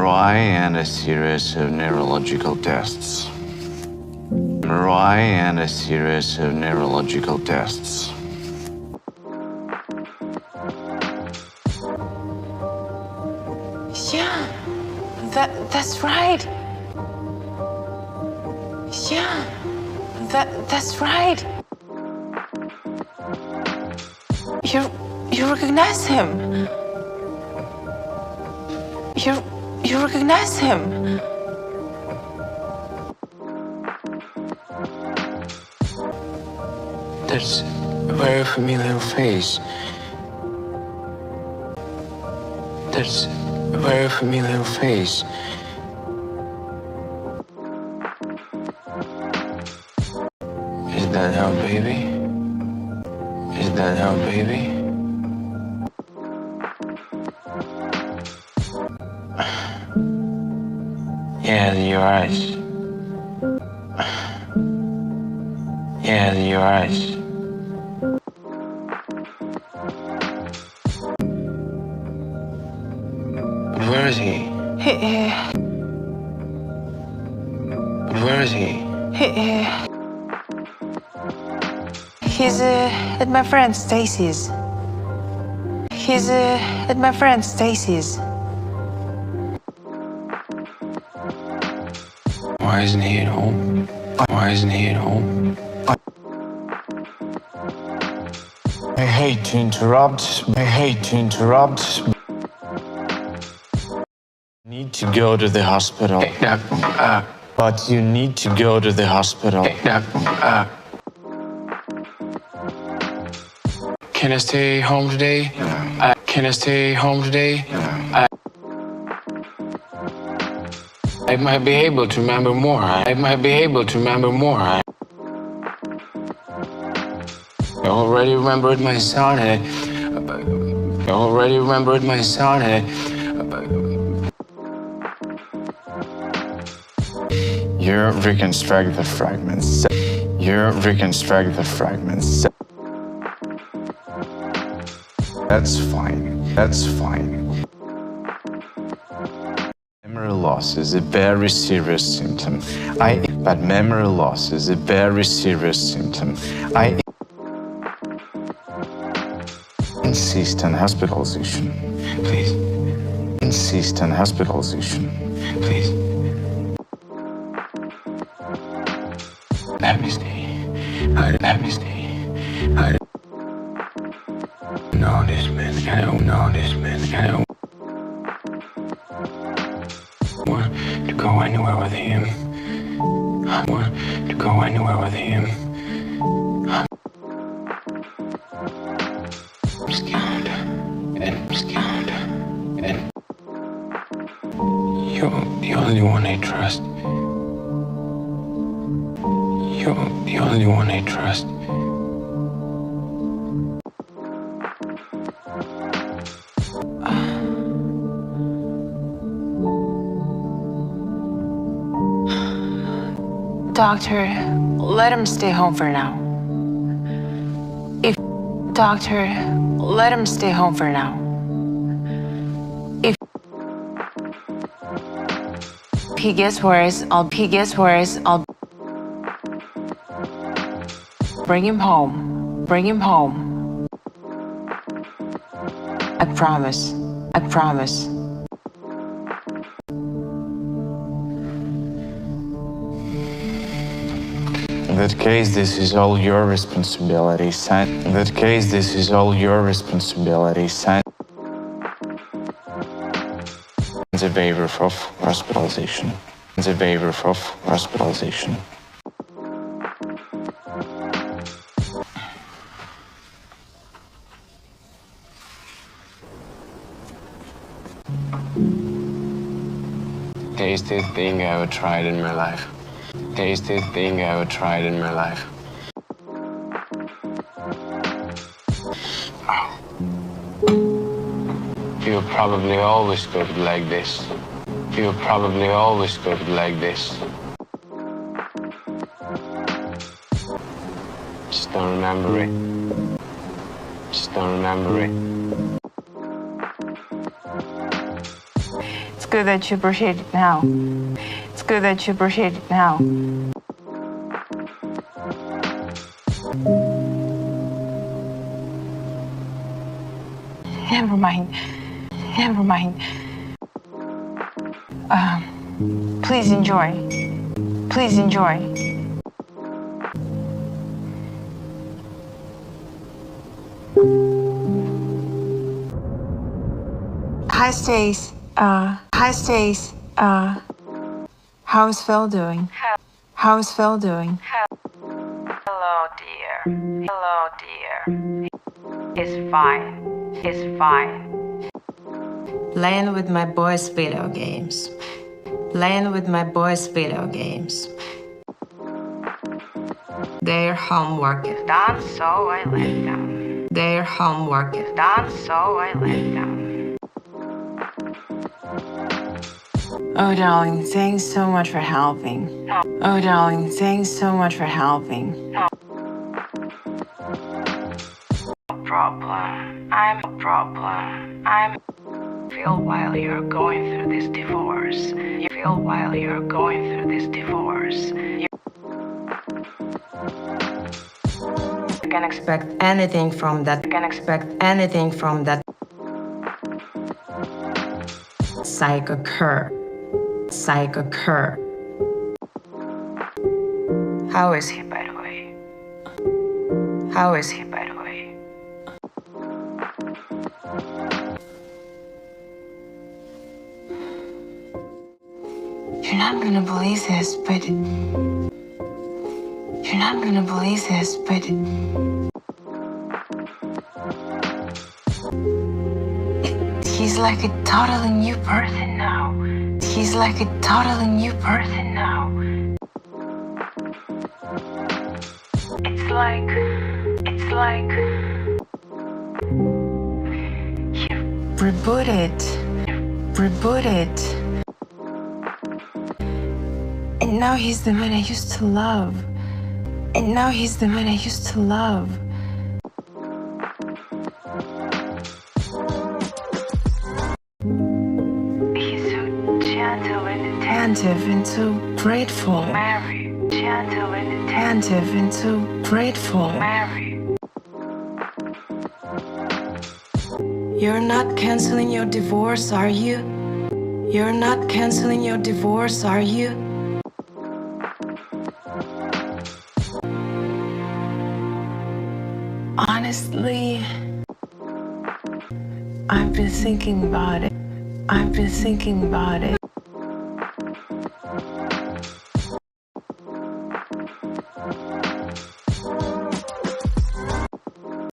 MRI and a series of neurological tests. MRI and a series of neurological tests. Yeah, that's right. Yeah, that's right. You recognize him. You recognize him. That's a very familiar face. That's a very familiar face. Is that our baby? Is that our baby? Yeah, your eyes. Yeah, your eyes. But where is he? But where is he? He's at my friend Stacy's. He's at my friend Stacy's. Why isn't he at home? Why isn't he at home? I hate to interrupt. I hate to interrupt. You need to go to the hospital. But you need to go to the hospital. Can I stay home today? Can I stay home today? I might be able to remember more. I might be able to remember more. I already remembered my son. I already remembered my son. You reconstruct the fragments. You reconstruct the fragments. That's fine. That's fine. Memory loss is a very serious symptom. But memory loss is a very serious symptom. I insist on hospitalization. Please. Insist on hospitalization. Please. Let me stay. Let me stay. I don't know this man. I don't know this man. I don't want to go anywhere with him. I want to go anywhere with him. I'm scared. And I'm scared. And you're the only one I trust. You're the only one I trust. Doctor, let him stay home for now. Doctor, let him stay home for now. If he gets worse, I'll bring him home. Bring him home. I promise. I promise. In that case, this is all your responsibility, son. In that case, this is all your responsibility, son. The waiver of hospitalization. The waiver of hospitalization. Tastiest thing I ever tried in my life. Tastiest thing I ever tried in my life. Oh. You probably always cooked like this. You probably always cooked like this. Just don't remember it. Just don't remember it. It's good that you appreciate it now. It's good that you appreciate it now. Never mind. Never mind. Please enjoy. Please enjoy. Hi, Stace. Hi, Stace. How is Phil doing? How is Phil doing? Hello, dear. Hello, dear. It's fine. It's fine. Playing with my boys' video games. Playing with my boys' video games. Their homework is done, so I let them. Their homework is done, so I let them. Oh, darling, thanks so much for helping. Oh, darling, thanks so much for helping. No problem. I'm a problem. I'm feel while you're going through this divorce. You feel while you're going through this divorce. You can expect anything from that. You can expect anything from that psycho cur. Psycho cur. How is he, by the way? How is he, by the way? You're not gonna believe this, but... You're not gonna believe this, but... He's like a totally new person now. He's like a totally new person now. It's like... He rebooted. And now he's the man I used to love. And now he's the man I used to love. He's so gentle and attentive and so grateful. Mary, gentle and Attentive and so grateful. Mary. You're not canceling your divorce, are you? You're not canceling your divorce, are you? Honestly, I've been thinking about it. I've been thinking about it.